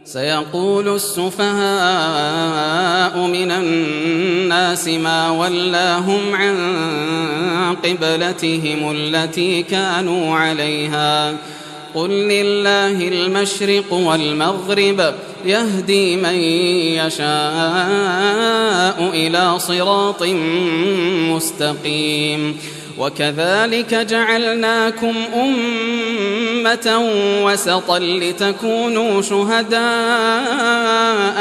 سيقول السفهاء من الناس ما ولاهم عن قبلتهم التي كانوا عليها قل لله المشرق والمغرب يهدي من يشاء إلى صراط مستقيم وكذلك جعلناكم أمة وسطا لتكونوا شهداء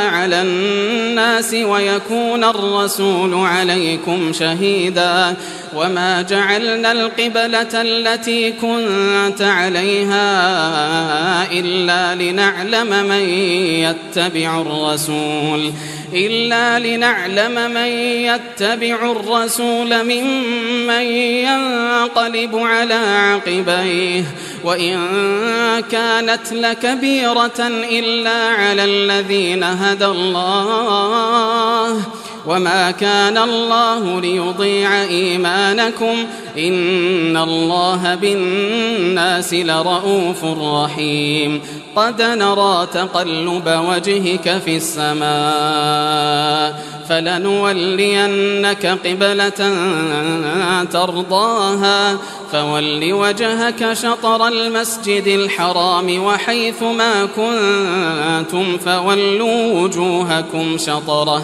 على الناس ويكون الرسول عليكم شهيدا وما جعلنا القبلة التي كنت عليها إلا لنعلم من يتبع الرسول ممن ينقلب على عقبيه وإن كانت لكبيرة إلا على الذين هدى الله وما كان الله ليضيع إيمانكم إن الله بالناس لرؤوف رحيم قد نرى تقلب وجهك في السماء فلنولينك قبلة ترضاها فول وجهك شطر المسجد الحرام وحيث ما كنتم فولوا وجوهكم شطره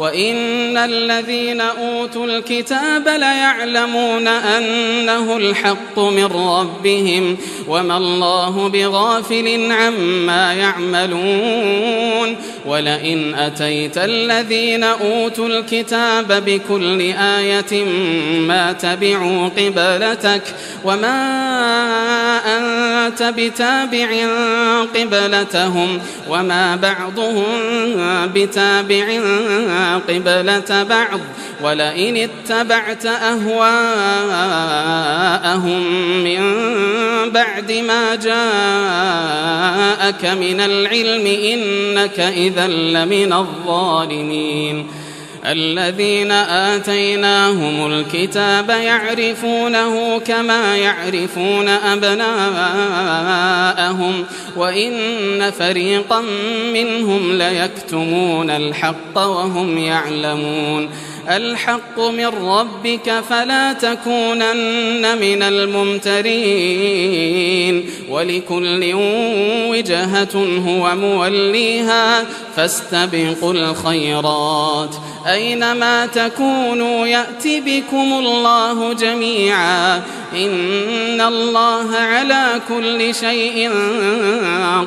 وإن الذين أوتوا الكتاب ليعلمون أنه الحق من ربهم وما الله بغافل عما يعملون ولئن أتيت الذين أوتوا الكتاب بكل آية ما تبعوا قبلتك وما أنت بتابع قبلتهم وما بعضهم بتابع قبلة بعض ولئن اتبعت أهواءهم من بعد ما جاءك من العلم إنك إذا لمن الظالمين الذين آتيناهم الكتاب يعرفونه كما يعرفون أبناءهم وإن فريقا منهم ليكتمون الحق وهم يعلمون الحق من ربك فلا تكونن من الممترين ولكل وجهة هو موليها فاستبقوا الخيرات أينما تكونوا يأتي بكم الله جميعا إن الله على كل شيء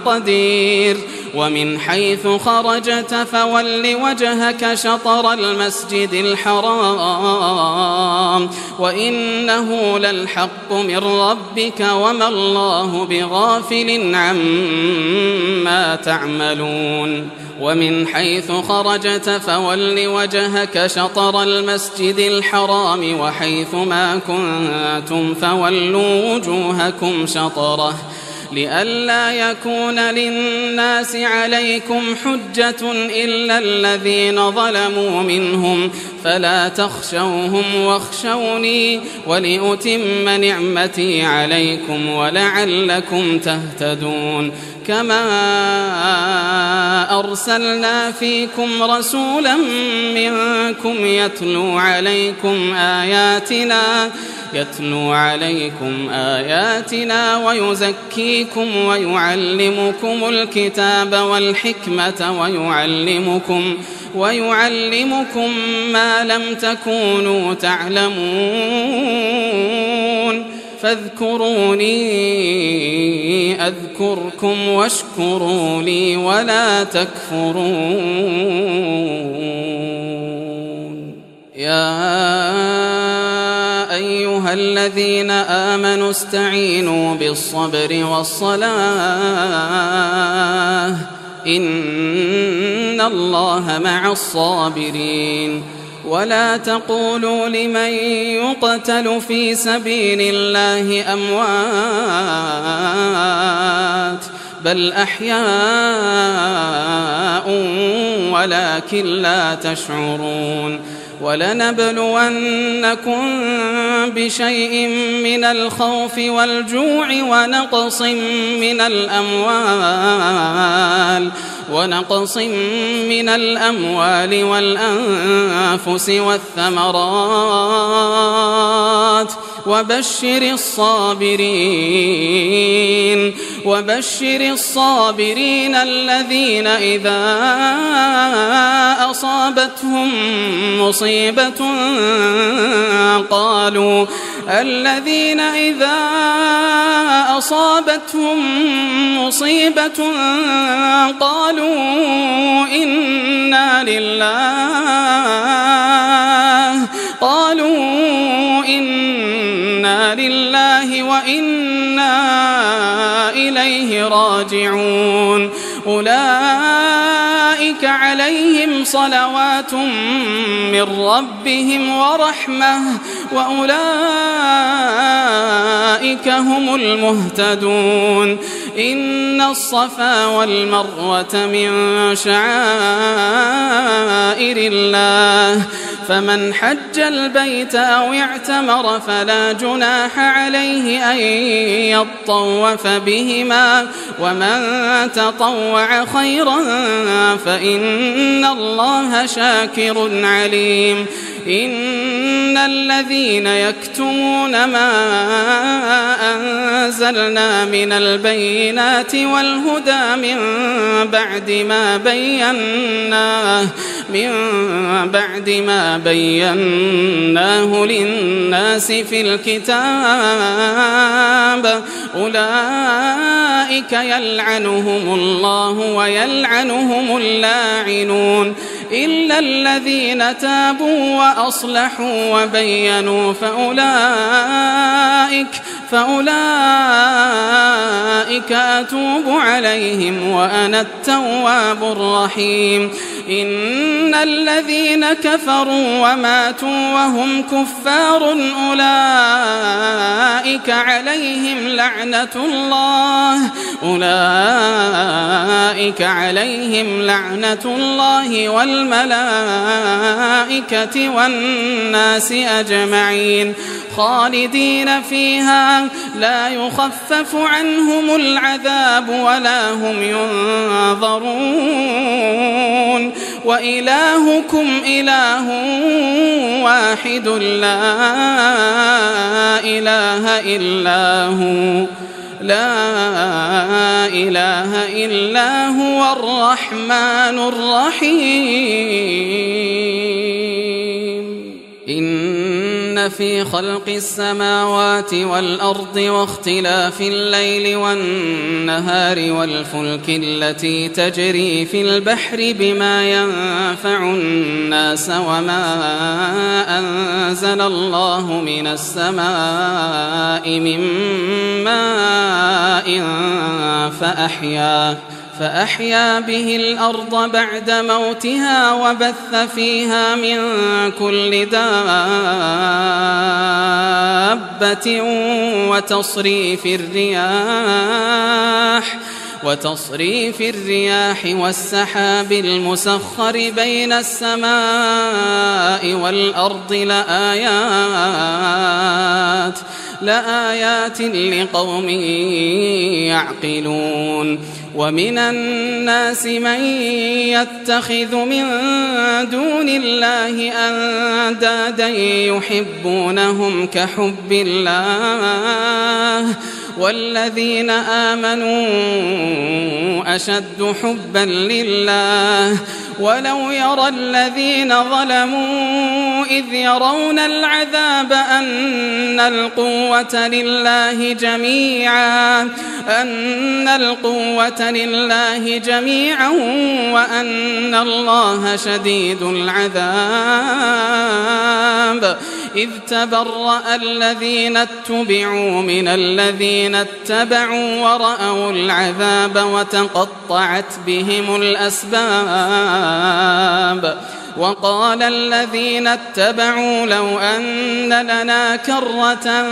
قدير ومن حيث خرجت فول وجهك شطر المسجد الحرام وإنه للحق من ربك وما الله بغافل عما تعملون ومن حيث خرجت فول وجهك شطر المسجد الحرام وحيث ما كنتم فولوا وجوهكم شطره لئلا يكون للناس عليكم حجة إلا الذين ظلموا منهم فلا تخشوهم واخشوني ولأتم نعمتي عليكم ولعلكم تهتدون كما أرسلنا فيكم رسولا منكم يتلو عليكم آياتنا ويزكيكم ويعلمكم الكتاب والحكمة ويعلمكم ما لم تكونوا تعلمون فاذكروني أذكركم واشكروا لي ولا تكفرون يا أيها الذين آمنوا استعينوا بالصبر والصلاة إن الله مع الصابرين ولا تقولوا لمن يقتل في سبيل الله أموات بل أحياء ولكن لا تشعرون ولنبلونكم بشيء من الخوف والجوع ونقص من الأموال ونقص من الأموال والأنفس والثمرات وبشر الصابرين الذين إذا أصابتهم مصيبة قالوا إنا لله وإنا إليه راجعون أولئك عليهم صلوات من ربهم ورحمة وأولئك هم المهتدون إن الصفا والمروة من شعائر الله فمن حج البيت أو اعتمر فلا جناح عليه أن يطوف بهما ومن تطوع خيرا فإن الله شاكر عليم إن الذين يكتمون ما أنزلنا من البينات والهدى من بعد ما بيناه للناس في الكتاب أولئك يلعنهم الله ويلعنهم اللاعنون إلا الذين تابوا وأصلحوا وبينوا فأولئك أتوب عليهم وأنا التواب الرحيم إن الذين كفروا وماتوا وهم كفار أولئك عليهم لعنة الله والملائكة والناس أجمعين خالدين فيها لا يخفف عنهم العذاب ولا هم ينظرون وإلهكم إله واحد لا إله إلا هو الرحمن الرحيم إن في خلق السماوات والأرض واختلاف الليل والنهار والفلك التي تجري في البحر بما ينفع الناس وما أنزل الله من السماء من ماء فأحيا به الأرض بعد موتها وبث فيها من كل دابة وتصريف الرياح والسحاب المسخر بين السماء والأرض لآيات لقوم يعقلون ومن الناس من يتخذ من دون الله أندادا يحبونهم كحب الله والذين آمنوا أشد حبا لله ولو يرى الذين ظلموا إذ يرون العذاب أن القوة لله جميعا وأن الله شديد العذاب إذ تبرأ الذين اتبعوا من الذين اتبعوا ورأوا العذاب وتقطعت بهم الأسباب وقال الذين اتبعوا لو أن لنا كرة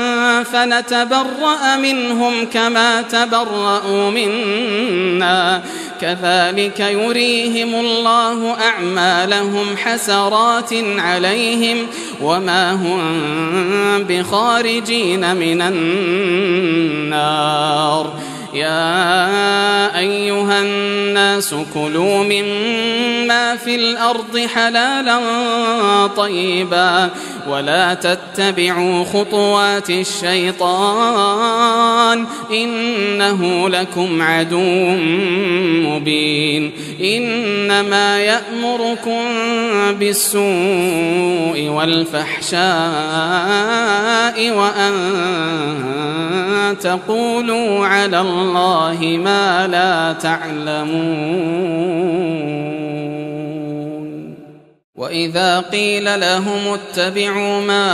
فنتبرأ منهم كما تبرأوا منا كذلك يريهم الله أعمالهم حسرات عليهم وما هم بخارجين من النار يا أيها الناس كلوا مما في الأرض حلالا طيبا ولا تتبعوا خطوات الشيطان إنه لكم عدو مبين إنما يأمركم بالسوء والفحشاء وأن تقولوا على الله ما لا تعلمون. وإذا قيل لهم اتبعوا ما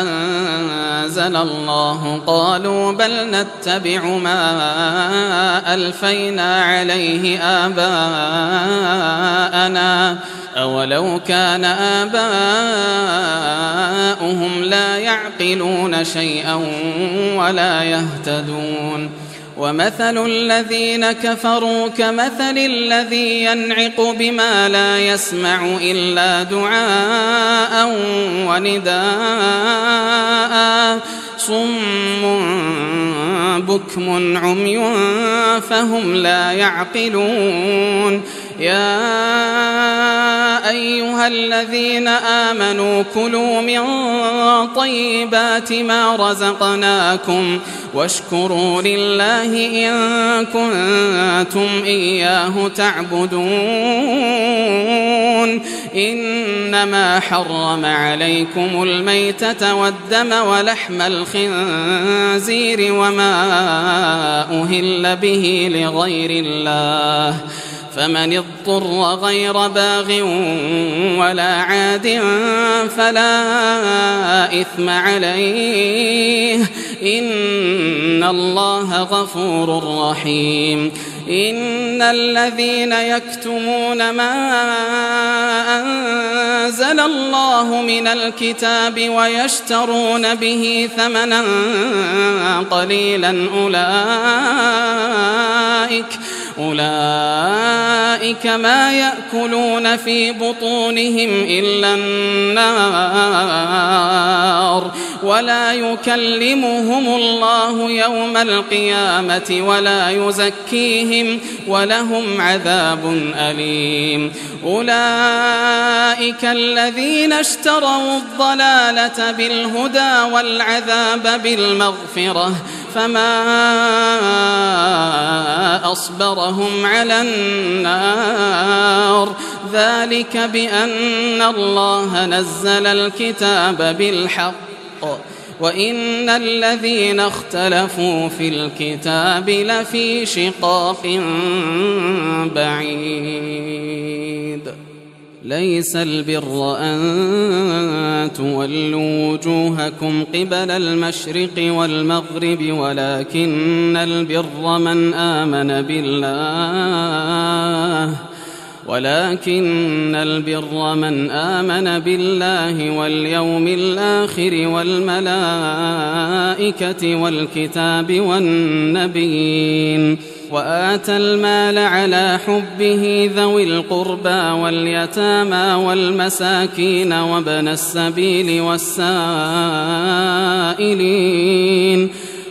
أنزل الله قالوا بل نتبع ما ألفينا عليه آباءنا أولو كان آباؤهم لا يعقلون شيئا ولا يهتدون. ومثل الذين كفروا كمثل الذي ينعق بما لا يسمع إلا دعاء ونداء صم بكم عمي فهم لا يعقلون. يا أيها الذين آمنوا كلوا من طيبات ما رزقناكم واشكروا لله إن كنتم إياه تعبدون. إنما حرم عليكم الميتة والدم ولحم الخنزير وما أهل به لغير الله فمن اضطر غير باغ ولا عاد فلا إثم عليه إن الله غفور رحيم. إن الذين يكتمون ما أنزل الله من الكتاب ويشترون به ثمنا قليلا أولئك ما يأكلون في بطونهم إلا النار ولا يكلمهم الله يوم القيامة ولا يزكيهم ولهم عذاب أليم. أولئك الذين اشتروا الضلالة بالهدى والعذاب بالمغفرة فما أصبرهم على النار ذلك بأن الله نزل الكتاب بالحق وإن الذين اختلفوا في الكتاب لفي شقاق بعيد. ليس البر أن تولوا وجوهكم قبل المشرق والمغرب ولكن البر من آمن بالله واليوم الآخر والملائكة والكتاب والنبيين وآتى المال على حبه ذوي القربى واليتامى والمساكين وابن السبيل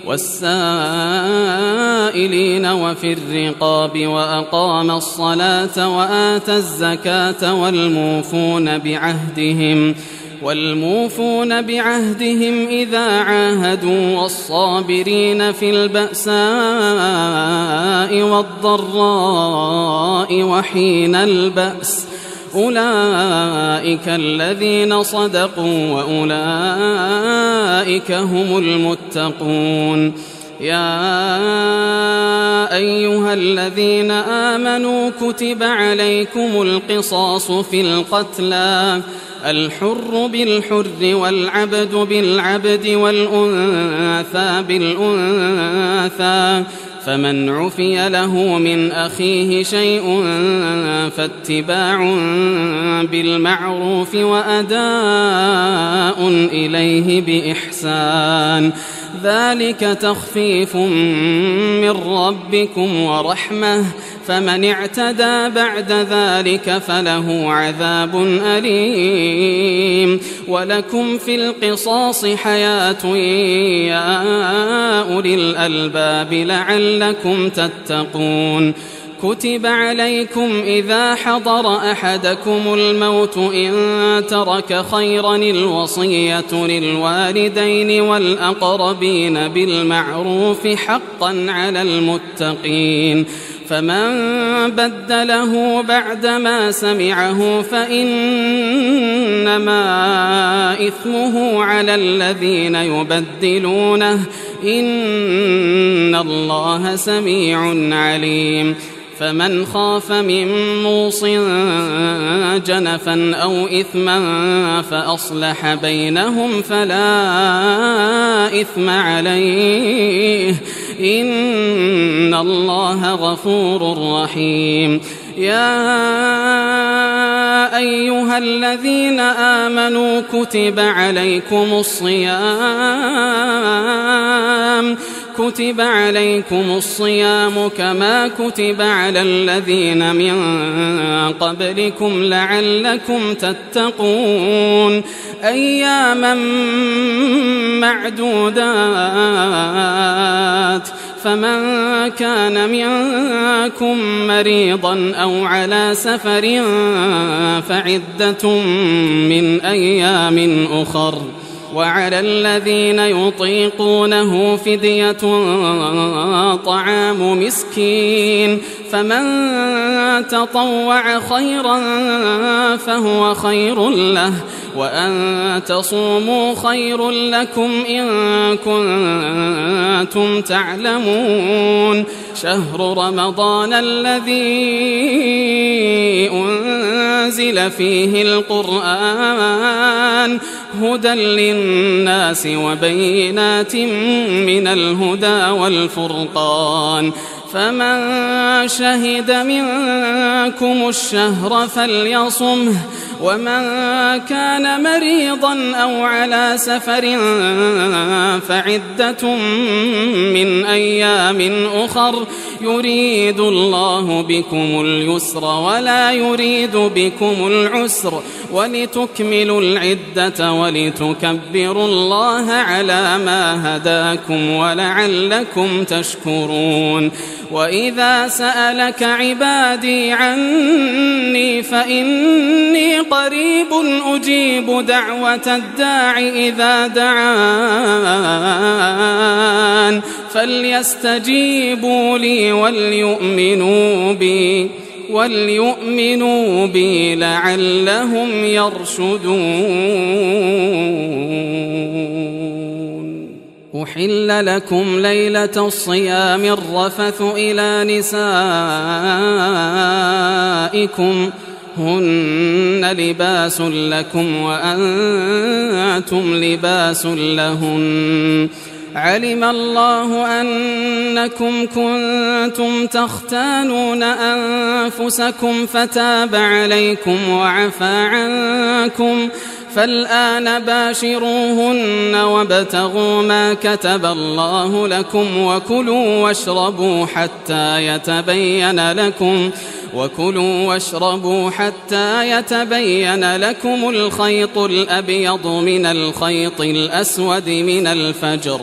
والسائلين وفي الرقاب وأقام الصلاة وآتى الزكاة والموفون بعهدهم إذا عاهدوا والصابرين في البأساء والضراء وحين البأس أولئك الذين صدقوا وأولئك هم المتقون. يا أيها الذين آمنوا كتب عليكم القصاص في القتلى الحر بالحر والعبد بالعبد والأنثى بالأنثى فمن عفي له من أخيه شيء فاتباع بالمعروف وأداء إليه بإحسان ذلك تخفيف من ربكم ورحمة فمن اعتدى بعد ذلك فله عذاب أليم. ولكم في القصاص حياة يا أولي الألباب لعلكم تتقون. كتب عليكم إذا حضر أحدكم الموت إن ترك خيرا الوصية للوالدين والأقربين بالمعروف حقا على المتقين. فمن بدله بعدما سمعه فإنما إثمه على الذين يبدلونه إن الله سميع عليم. فمن خاف من موص جنفا أو إثما فأصلح بينهم فلا إثم عليه إن الله غفور رحيم. يا أيها الذين آمنوا كتب عليكم الصيام كما كتب على الذين من قبلكم لعلكم تتقون. أياما معدودات. فمن كان منكم مريضا أو على سفر فعدة من أيام أخر. وعلى الذين يطيقونه فدية طعام مسكين. فمن تطوع خيرا فهو خير له وأن تصوموا خير لكم إن كنتم تعلمون. شهر رمضان الذي أنزل فيه القرآن هدى للناس وبينات من الهدى والفرقان. فمن شهد منكم الشهر فليصمه ومن كان مريضا أو على سفر فعدة من أيام أخر يريد الله بكم اليسر ولا يريد بكم العسر ولتكملوا العدة ولتكبروا الله على ما هداكم ولعلكم تشكرون. وإذا سألك عبادي عني فإني قريب أجيب دعوة الداع إذا دعان فليستجيبوا لي وليؤمنوا بي لعلهم يرشدون. أحل لكم ليلة الصيام الرفث إلى نسائكم هن لباس لكم وأنتم لباس لهن. علم الله أنكم كنتم تختانون أنفسكم فتاب عليكم وعفى عنكم فالآن باشروهن وابتغوا ما كتب الله لكم وكلوا واشربوا حتى يتبين لكم الخيط الأبيض من الخيط الأسود من الفجر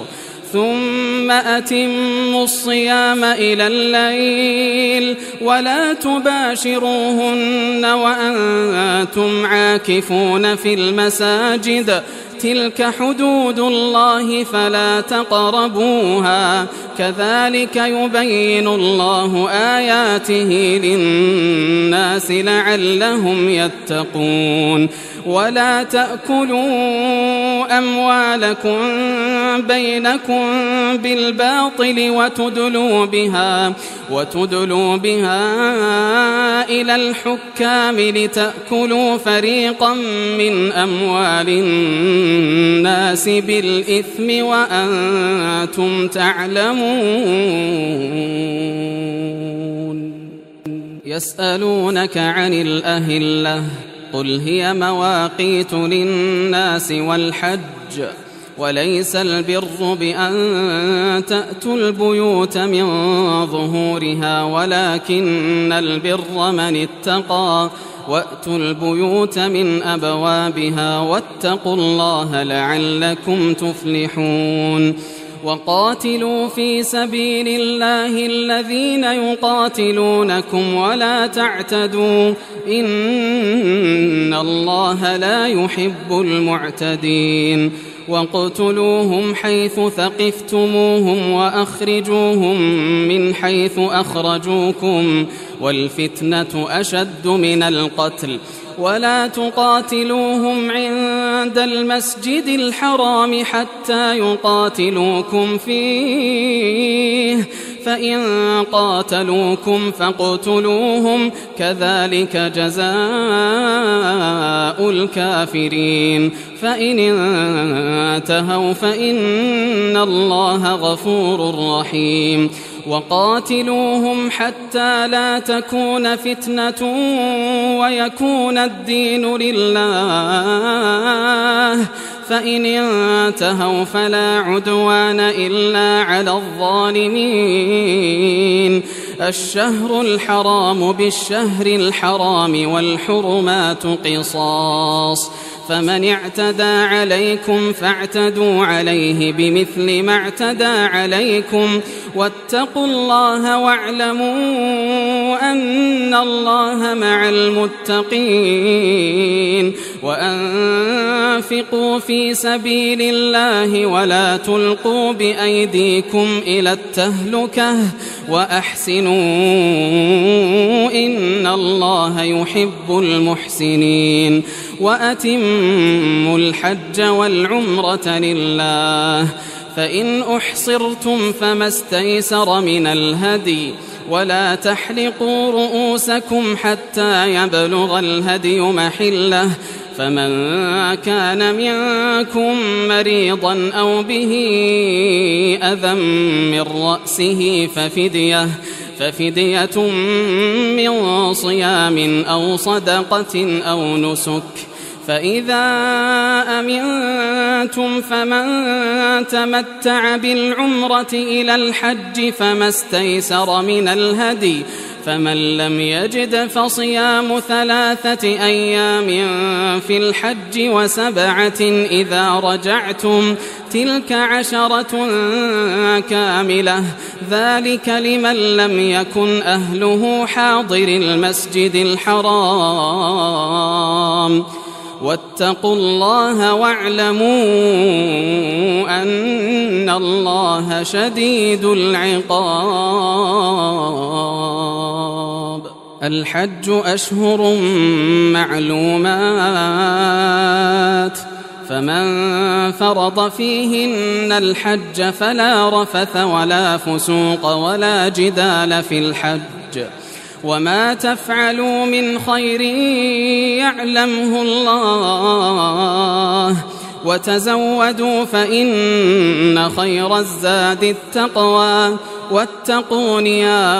ثم أتموا الصيام إلى الليل ولا تباشروهن وأنتم عاكفون في المساجد تلك حدود الله فلا تقربوها كذلك يبين الله آياته للناس لعلهم يتقون. ولا تأكلوا أموالكم بينكم بالباطل وتدلوا بها إلى الحكام لتأكلوا فريقا من أموال الناس بالإثم وأنتم تعلمون. يسألونك عن الأهلة قل هي مواقيت للناس والحج وليس البر بأن تأتوا البيوت من ظهورها ولكن البر من اتقى وأتوا البيوت من أبوابها واتقوا الله لعلكم تفلحون وقاتلوا في سبيل الله الذين يقاتلونكم ولا تعتدوا إن الله لا يحب المعتدين واقتلوهم حيث ثقفتموهم وأخرجوهم من حيث أخرجوكم والفتنة أشد من القتل ولا تقاتلوهم عند المسجد الحرام حتى يقاتلوكم فيه فإن قاتلوكم فاقتلوهم كذلك جزاء الكافرين فإن انتهوا فإن الله غفور رحيم وقاتلوهم حتى لا تكون فتنة ويكون الدين لله فإن انتهوا فلا عدوان إلا على الظالمين الشهر الحرام بالشهر الحرام والحرمات قصاص فمن اعتدى عليكم فاعتدوا عليه بمثل ما اعتدى عليكم واتقوا الله واعلموا أن الله مع المتقين وأنفقوا في سبيل الله ولا تلقوا بأيديكم إلى التهلكة وأحسنوا إن الله يحب المحسنين وأتموا الحج والعمرة لله فإن أحصرتم فما استيسر من الهدي ولا تحلقوا رؤوسكم حتى يبلغ الهدي محله فمن كان منكم مريضا أو به أذى من رأسه ففدية من صيام أو صدقة أو نسك فإذا أمنتم فمن تمتع بالعمرة إلى الحج فما استيسر من الهدي فمن لم يجد فصيام 3 أيام في الحج و7 إذا رجعتم تلك 10 كاملة ذلك لمن لم يكن أهله حاضر المسجد الحرام واتقوا الله واعلموا أن الله شديد العقاب الحج أشهر معلومات فمن فرض فيهن الحج فلا رفث ولا فسوق ولا جدال في الحج وما تفعلوا من خير يعلمه الله وتزودوا فإن خير الزاد التقوى واتقون يا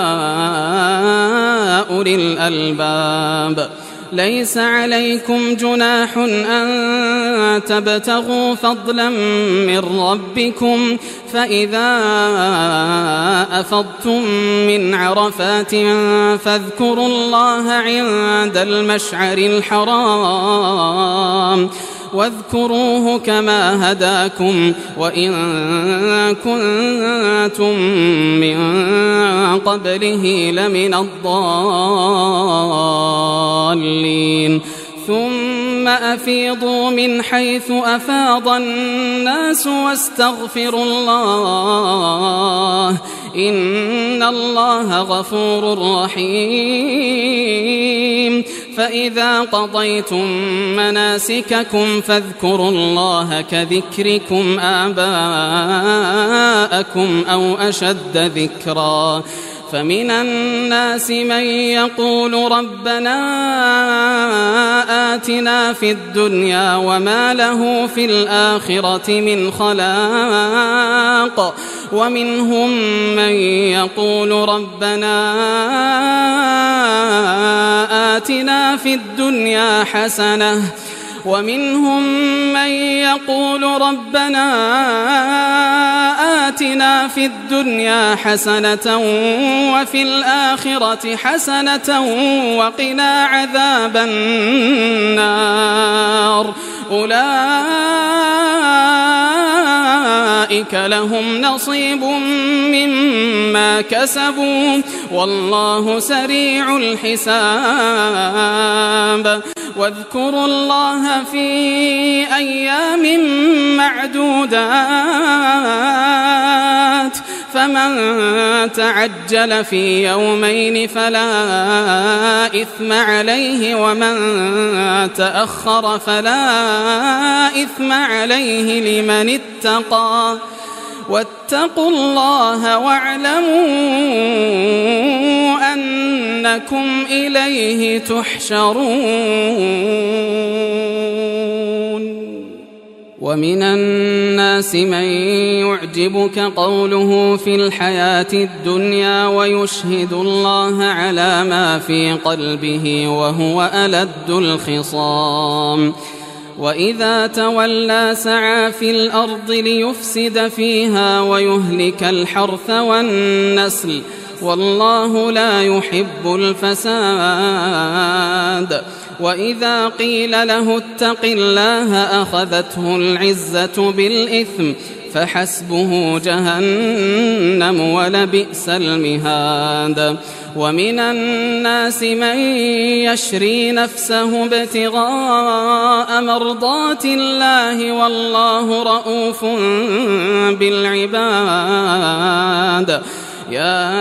أولي الألباب ليس عليكم جناح أن تبتغوا فضلا من ربكم فإذا أفضتم من عرفات فاذكروا الله عند المشعر الحرام واذكروه كما هداكم وإن كنتم من قبله لمن الضالين ثم أفيضوا من حيث أفاض الناس واستغفروا الله إن الله غفور رحيم فإذا قضيتم مناسككم فاذكروا الله كذكركم آباءكم أو أشد ذكرا فمن الناس من يقول ربنا آتنا في الدنيا وما له في الآخرة من خلاق ومنهم من يقول ربنا آتنا في الدنيا حسنة ومنهم من يقول ربنا آتنا في الدنيا حسنة وفي الآخرة حسنة وقنا عذاب النار أولئك لهم نصيب مما كسبوا والله سريع الحساب واذكروا الله في أيام معدودات فمن تعجل في يومين فلا إثم عليه ومن تأخر فلا إثم عليه لمن اتقى واتقوا الله واعلموا أنكم إليه تحشرون ومن الناس من يعجبك قوله في الحياة الدنيا ويشهد الله على ما في قلبه وهو ألد الخصام وإذا تولى سعى في الأرض ليفسد فيها ويهلك الحرث والنسل والله لا يحب الفساد وإذا قيل له اتق الله أخذته العزة بالإثم فحسبه جهنم ولبئس المهاد ومن الناس من يشري نفسه ابتغاء مرضات الله والله رؤوف بالعباد يا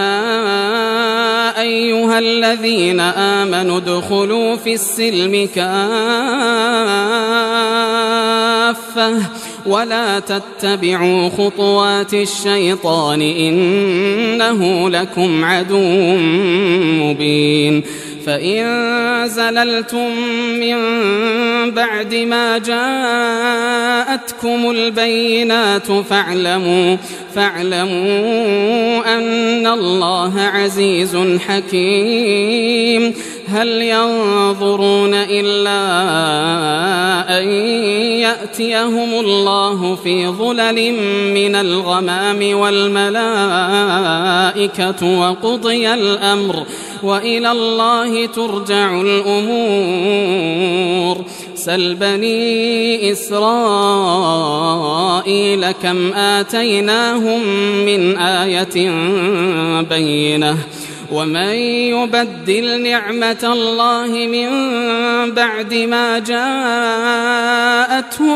أيها الذين آمنوا ادخلوا في السلم كافة ولا تتبعوا خطوات الشيطان إنه لكم عدو مبين فإن زللتم من بعد ما جاءتكم البينات فاعلموا أن الله عزيز حكيم هل ينظرون إلا أن يأتيهم الله في ظلل من الغمام والملائكة وقضي الأمر وإلى الله ترجع الأمور سل بني إسرائيل كم آتيناهم من آية بينة ومن يبدل نعمة الله من بعد ما جاءته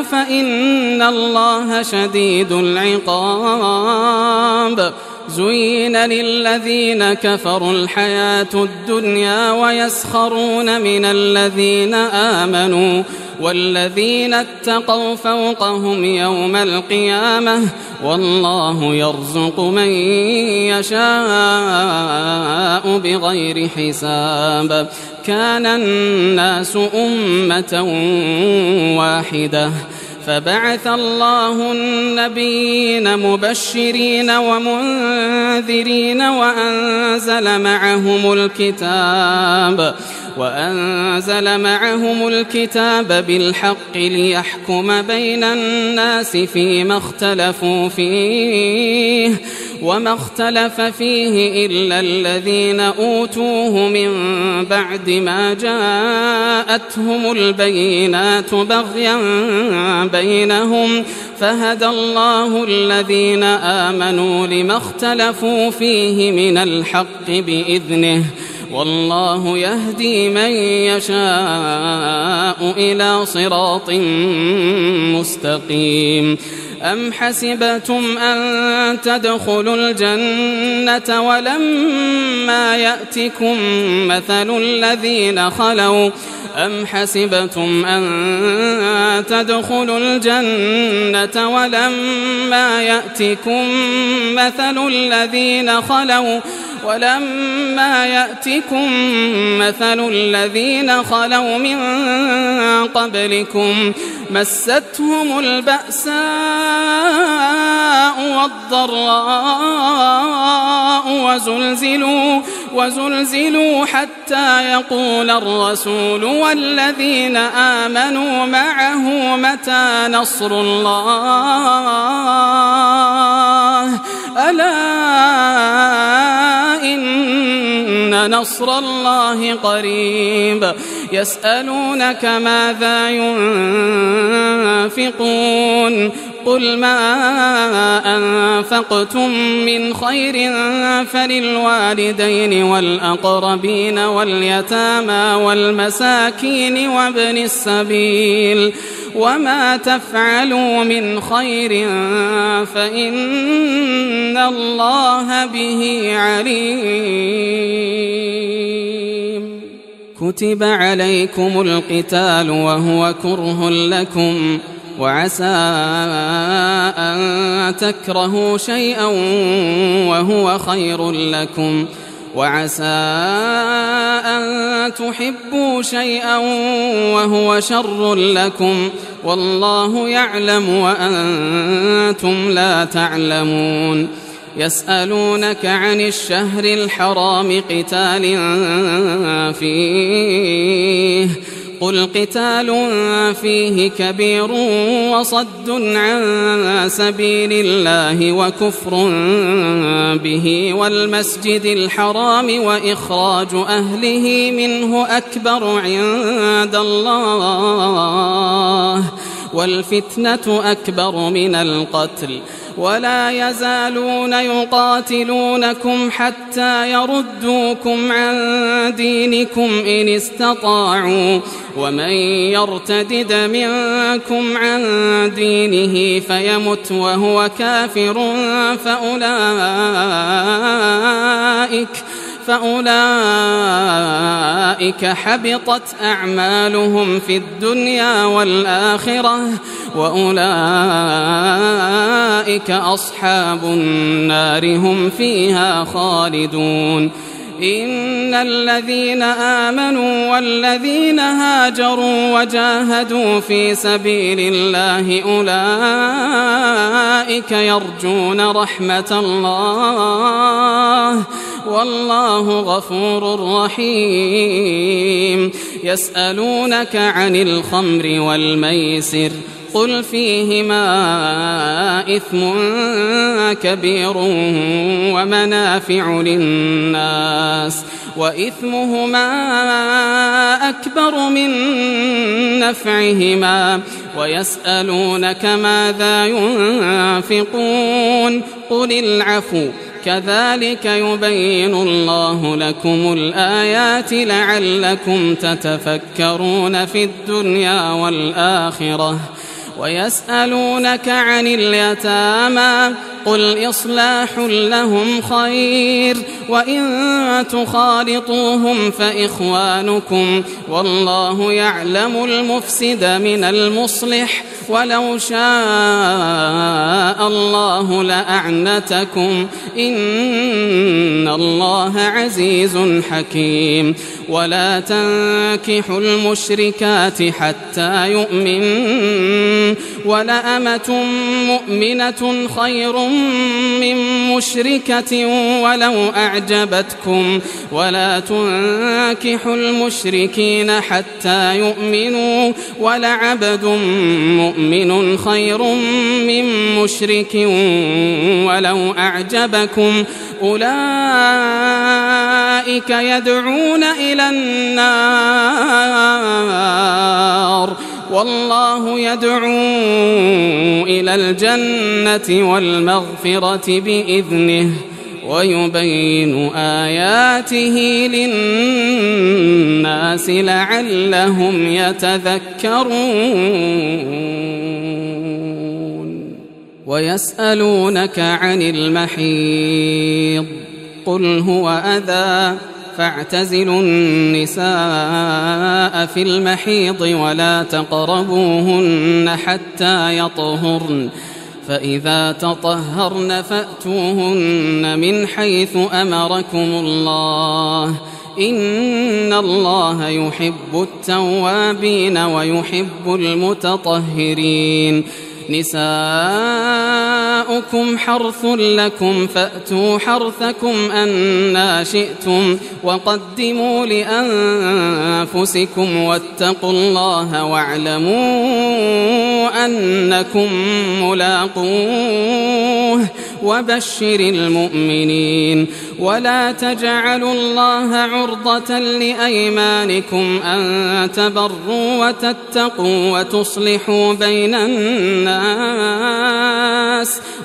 فإن الله شديد العقاب زين للذين كفروا الحياة الدنيا ويسخرون من الذين آمنوا والذين اتقوا فوقهم يوم القيامة والله يرزق من يشاء بغير حساب كان الناس أمة واحدة فبعث الله النبيين مبشرين ومنذرين وأنزل معهم الكتاب بالحق ليحكم بين الناس فيما اختلفوا فيه وما اختلف فيه إلا الذين أوتوه من بعد ما جاءتهم البينات بغيا بينهم فهدى الله الذين آمنوا لما اختلفوا فيه من الحق بإذنه والله يهدي من يشاء إلى صراط مستقيم أم حسبتم أن تدخلوا الجنة ولما يأتكم مثل الذين خلوا ولما يأتكم مثل الذين خلوا من قبلكم مستهم البأساء وزلزلوا حتى يقول الرسول والذين آمنوا معه متى نصر الله ألا إن نصر الله قريب يسألونك ماذا ينفقون قل ما أنفقتم من خير فللوالدين والأقربين واليتامى والمساكين وابن السبيل وما تفعلوا من خير فإن الله به عليم كتب عليكم القتال وهو كره لكم وعسى أن تكرهوا شيئا وهو خير لكم وعسى أن تحبوا شيئا وهو شر لكم والله يعلم وأنتم لا تعلمون يسألونك عن الشهر الحرام قتال فيه قل قتال فيه كبير وصد عن سبيل الله وكفر به والمسجد الحرام وإخراج أهله منه أكبر عند الله والفتنة أكبر من القتل ولا يزالون يقاتلونكم حتى يردوكم عن دينكم إن استطاعوا ومن يرتدد منكم عن دينه فيمت وهو كافر فأولئك حبطت أعمالهم في الدنيا والآخرة وأولئك أصحاب النار هم فيها خالدون إن الذين آمنوا والذين هاجروا وجاهدوا في سبيل الله أولئك يرجون رحمة الله والله غفور رحيم يسألونك عن الخمر والميسر قل فيهما إثم كبير ومنافع للناس وإثمهما أكبر من نفعهما ويسألونك ماذا ينفقون قل العفو كذلك يبين الله لكم الآيات لعلكم تتفكرون في الدنيا والآخرة ويسألونك عن اليتامى قل إصلاح لهم خير وإن تخالطوهم فإخوانكم والله يعلم المفسد من المصلح ولو شاء الله لأعنتكم إن الله عزيز حكيم ولا تنكحوا المشركات حتى يؤمنوا ولأمة مؤمنة خير من مشركة ولو أعجبتكم ولا تنكحوا المشركين حتى يؤمنوا ولعبد مؤمن خير من مشرك ولو أعجبكم أولئك يدعون إلى النار والله يدعو إلى الجنة والمغفرة بإذنه ويبين آياته للناس لعلهم يتذكرون ويسألونك عن المحيض قل هو أذى فاعتزلوا النساء في المحيض ولا تقربوهن حتى يطهرن فإذا تطهرن فأتوهن من حيث أمركم الله إن الله يحب التوابين ويحب المتطهرين نساؤكم نساؤكم حرث لكم فأتوا حرثكم أنى شئتم وقدموا لأنفسكم واتقوا الله واعلموا أنكم ملاقوه وبشر المؤمنين. ولا تجعلوا الله عرضة لأيمانكم أن تبروا وتتقوا وتصلحوا بين الناس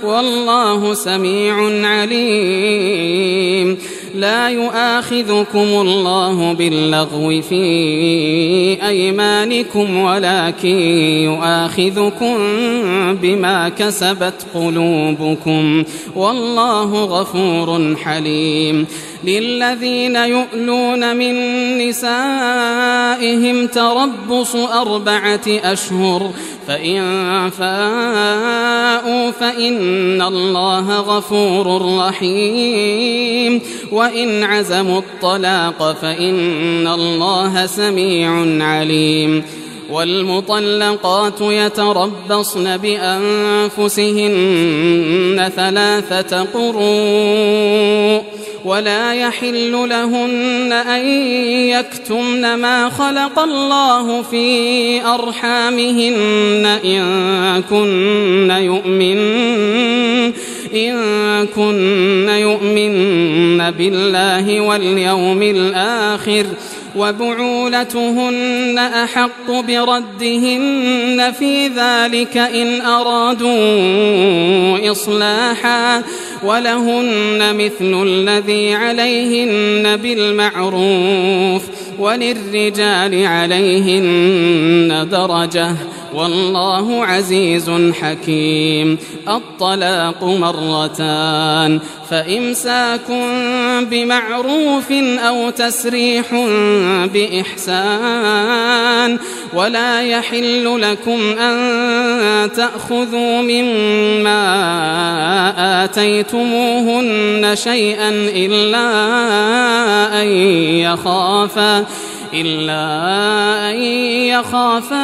والله سميع عليم. لا يؤاخذكم الله باللغو في أيمانكم ولكن يؤاخذكم بما كسبت قلوبكم والله غفور حليم. للذين يؤلون من نسائهم تربص 4 أشهر فإن فاءوا فإن الله غفور رحيم. وإن عزموا الطلاق فإن الله سميع عليم. والمطلقات يتربصن بأنفسهن 3 قروء ولا يحل لهن أن يكتمن ما خلق الله في أرحامهن إن كن يؤمن بالله واليوم الآخر وبعولتهن أحق بردهن في ذلك إن أرادوا إصلاحا ولهن مثل الذي عليهن بالمعروف وللرجال عليهن درجة والله عزيز حكيم. الطلاق 2 فإمساك بمعروف أو تسريح بإحسان. ولا يحل لكم أن تأخذوا مما آتيتموهن شيئا إلا أن يخافا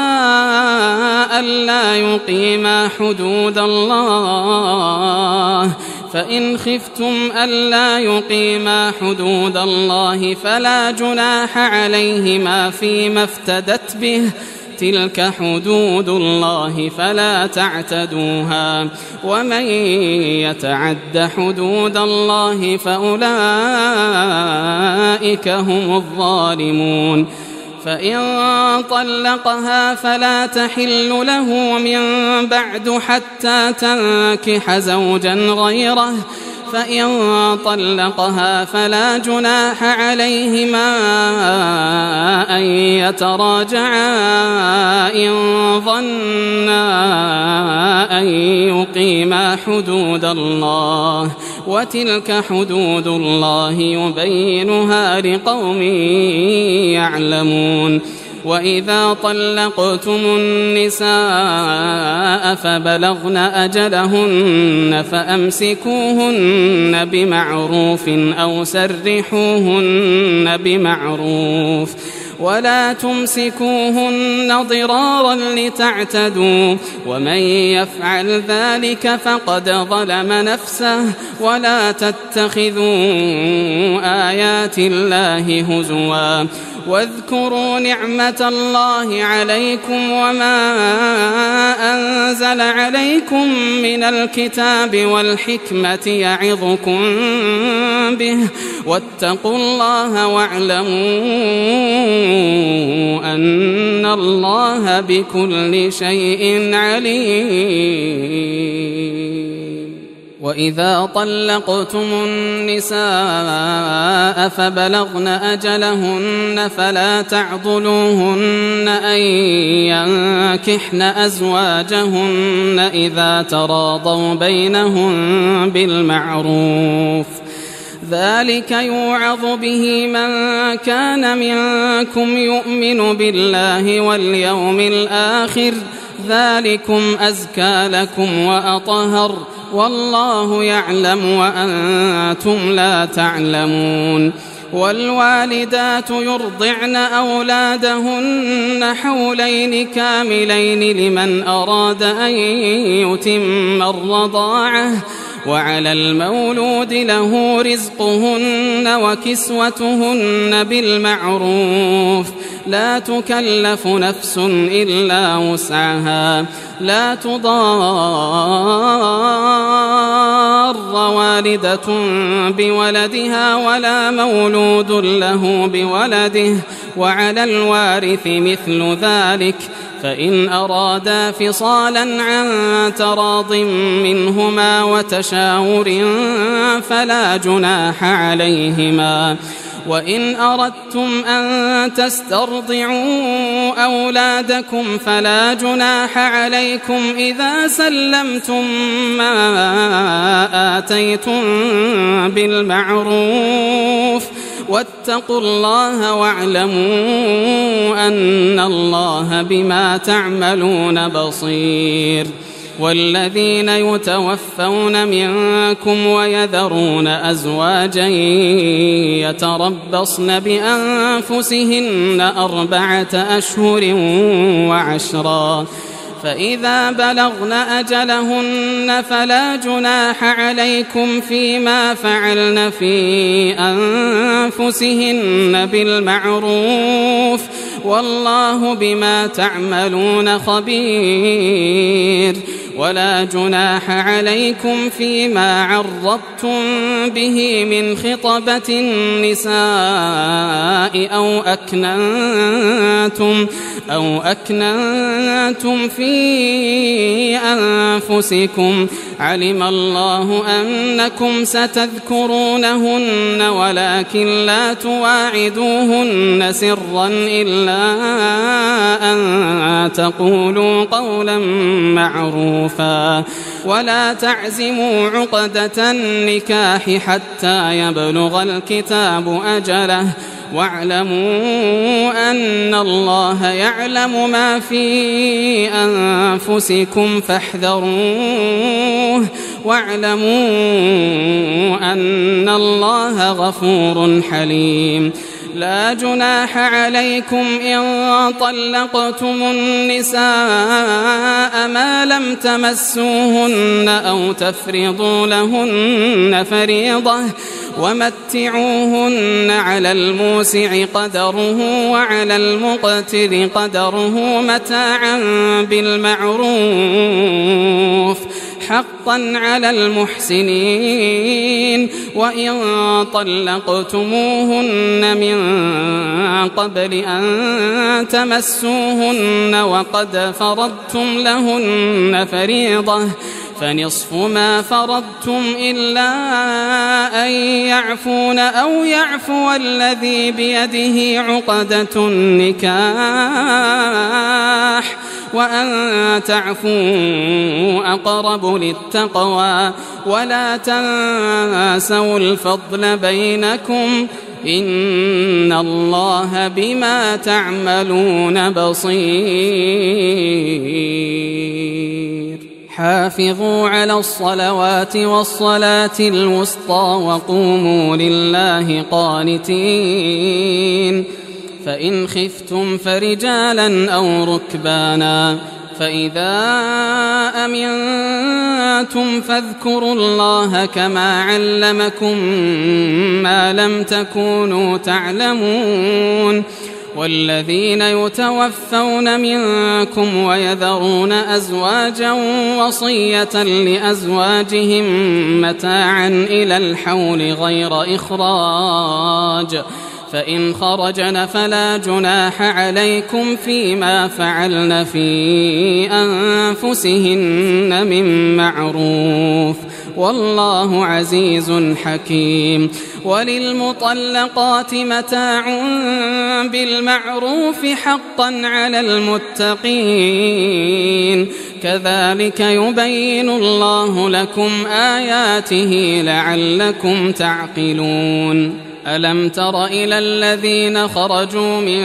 ألا يقيما حدود الله. فإن خفتم ألا يقيما حدود الله فلا جناح عليهما فيما افتدت به تلك حدود الله فلا تعتدوها ومن يتعد حدود الله فأولئك هم الظالمون. فإن طلقها فلا تحل له من بعد حتى تنكح زوجا غيره. فإن طلقها فلا جناح عليهما أن يتراجعا إن ظنا أن يقيما حدود الله وتلك حدود الله يبينها لقوم يعلمون. وإذا طلقتم النساء فبلغن أجلهن فأمسكوهن بمعروف أو سرحوهن بمعروف ولا تمسكوهن ضرارا لتعتدوا ومن يفعل ذلك فقد ظلم نفسه. ولا تتخذوا آيات الله هزوا واذكروا نعمة الله عليكم وما أنزل عليكم من الكتاب والحكمة يعظكم به واتقوا الله واعلموا أن الله بكل شيء عليم. وإذا طلقتم النساء فبلغن أجلهن فلا تعضلوهن أن ينكحن أزواجهن إذا تراضوا بينهم بالمعروف. ذلك يوعظ به من كان منكم يؤمن بالله واليوم الآخر ذلكم أزكى لكم وأطهر والله يعلم وأنتم لا تعلمون. والوالدات يرضعن أولادهن حولين كاملين لمن أراد أن يتم الرضاعة وعلى المولود له رزقهن وكسوتهن بالمعروف لا تكلف نفس إلا وسعها لا تضار والدة بولدها ولا مولود له بولده وعلى الوارث مثل ذلك فإن أرادا فصالا عن تراض منهما وتشاور فلا جناح عليهما وإن أردتم أن تسترضعوا أولادكم فلا جناح عليكم إذا سلمتم ما آتيتم بالمعروف واتقوا الله واعلموا أن الله بما تعملون بصير والذين يتوفون منكم ويذرون أزواجا يتربصن بأنفسهن 4 أشهر و10 فإذا بلغن أجلهن فلا جناح عليكم فيما فعلن في أنفسهن بالمعروف والله بما تعملون خبير ولا جناح عليكم فيما عرضتم به من خطبة النساء أو أكننتم في أنفسكم علم الله أنكم ستذكرونهن ولكن لا تواعدوهن سرا إلا أن تقولوا قولا معروفا ولا تعزموا عقدة النكاح حتى يبلغ الكتاب أجله واعلموا أن الله يعلم ما في أنفسكم فاحذروه واعلموا أن الله غفور حليم لا جناح عليكم إن طلقتم النساء ما لم تمسوهن أو تفرضوا لهن فريضة ومتعوهن على الموسع قدره وعلى المقتر قدره متاعا بالمعروف حقا على المحسنين وإن طلقتموهن من قبل أن تمسوهن وقد فرضتم لهن فريضة فنصف ما فرضتم إلا أن يعفون أو يعفو الذي بيده عقدة النكاح وأن تعفوا أقرب للتقوى ولا تنسوا الفضل بينكم إن الله بما تعملون بصير حافظوا على الصلوات والصلاة الوسطى وقوموا لله قانتين فإن خفتم فرجالا أو ركبانا فإذا أمنتم فاذكروا الله كما علمكم ما لم تكونوا تعلمون والذين يتوفون منكم ويذرون أزواجا وصية لأزواجهم متاعا إلى الحول غير إخراج فإن خرجن فلا جناح عليكم فيما فعلن في أنفسهن من معروف والله عزيز حكيم وللمطلقات متاع بالمعروف حقا على المتقين كذلك يبين الله لكم آياته لعلكم تعقلون ألم تر إلى الذين خرجوا من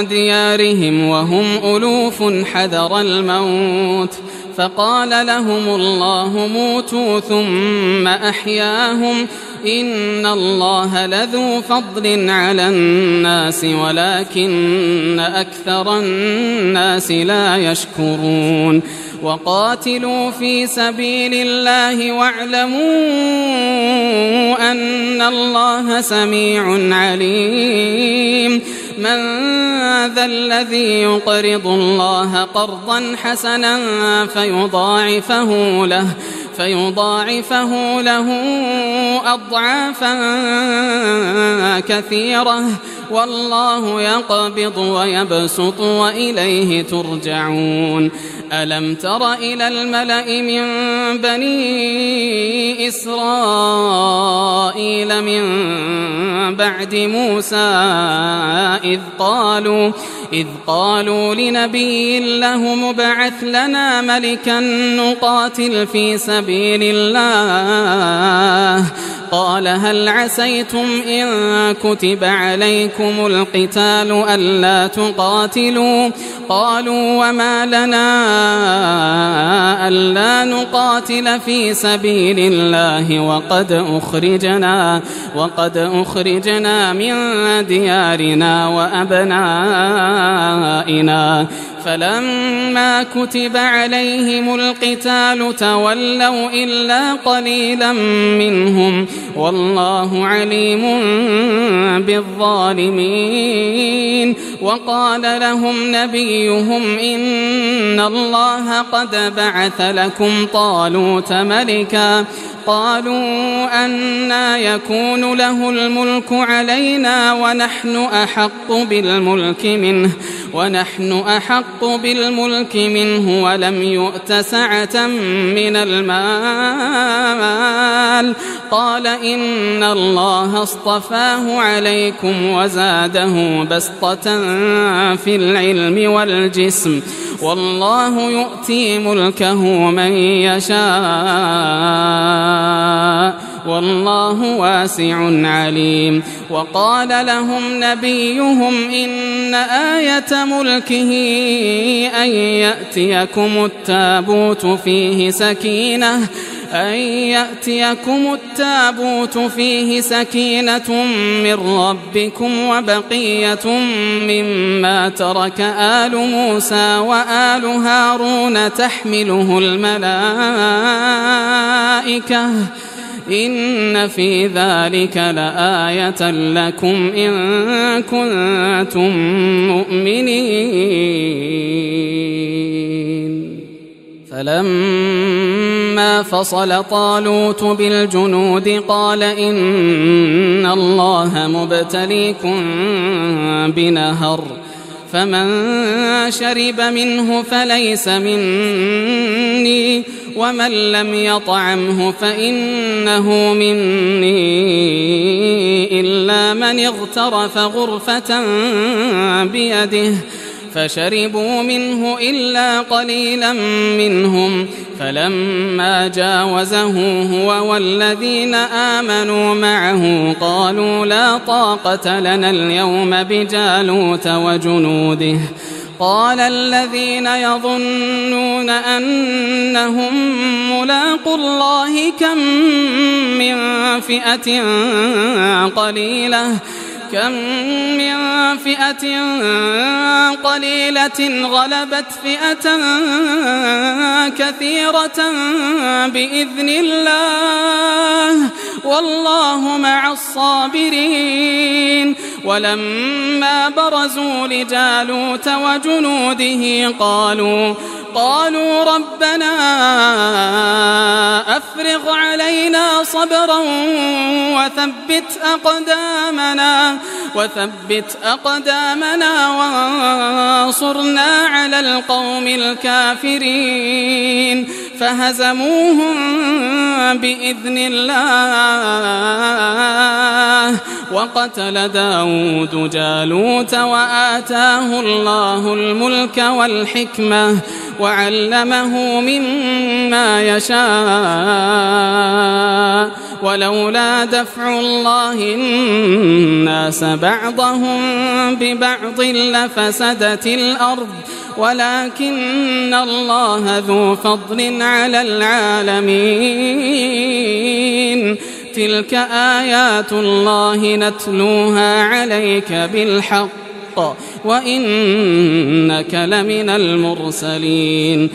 ديارهم وهم ألوف حذر الموت فقال لهم الله موتوا ثم أحياهم إن الله لذو فضل على الناس ولكن أكثر الناس لا يشكرون وقاتلوا في سبيل الله واعلموا أن الله سميع عليم من ذا الذي يقرض الله قرضا حسنا فيضاعفه له أضعافا كثيرة والله يقبض ويبسط وإليه ترجعون ألم تر إلى الملأ من بني إسرائيل من بعد موسى إذ قالوا لنبي له مبعث لنا ملكا نقاتل في سبيل الله قال هل عسيتم إن كتب عليكم القتال ألا تقاتلوا قالوا وما لنا ألا نقاتل في سبيل الله وقد أخرجنا من ديارنا وأبنائنا فلما كتب عليهم القتال تولوا إلا قليلا منهم والله عليم بالظالمين وقال لهم نبيهم إن الله قد بعث لكم طالوت ملكا قالوا أنى يكون له الملك علينا ونحن أحق بالملك منه ولم يؤت سعة من المال قال إن الله اصطفاه عليكم وزاده بسطة في العلم والجسم والله يؤتي ملكه من يشاء والله واسع عليم وقال لهم نبيهم إن آية ملكه أن يأتيكم التابوت فيه سكينة من ربكم وبقية مما ترك آل موسى وآل هارون تحمله الملائكة إن في ذلك لآية لكم إن كنتم مؤمنين فلما فصل طالوت بالجنود قال إن الله مبتليكم بنهر فمن شرب منه فليس مني ومن لم يطعمه فإنه مني إلا من اغترف غرفة بيده فشربوا منه إلا قليلا منهم فلما جاوزه هو والذين آمنوا معه قالوا لا طاقة لنا اليوم بجالوت وجنوده قال الذين يظنون أنهم ملاقو الله كم من فئة قليلة غلبت فئة كثيرة بإذن الله والله مع الصابرين ولما برزوا لجالوت وجنوده قالوا ربنا أفرغ علينا صبرا وثبت أقدامنا وانصرنا على القوم الكافرين فهزموهم بإذن الله وقتل داود جالوت وآتاه الله الملك والحكمة وعلمه مما يشاء ولولا دفع الله الناس بعضهم ببعض لفسدت الأرض ولكن الله ذو فضل على العالمين تلك آيات الله نتلوها عليك بالحق وإنك لمن المرسلين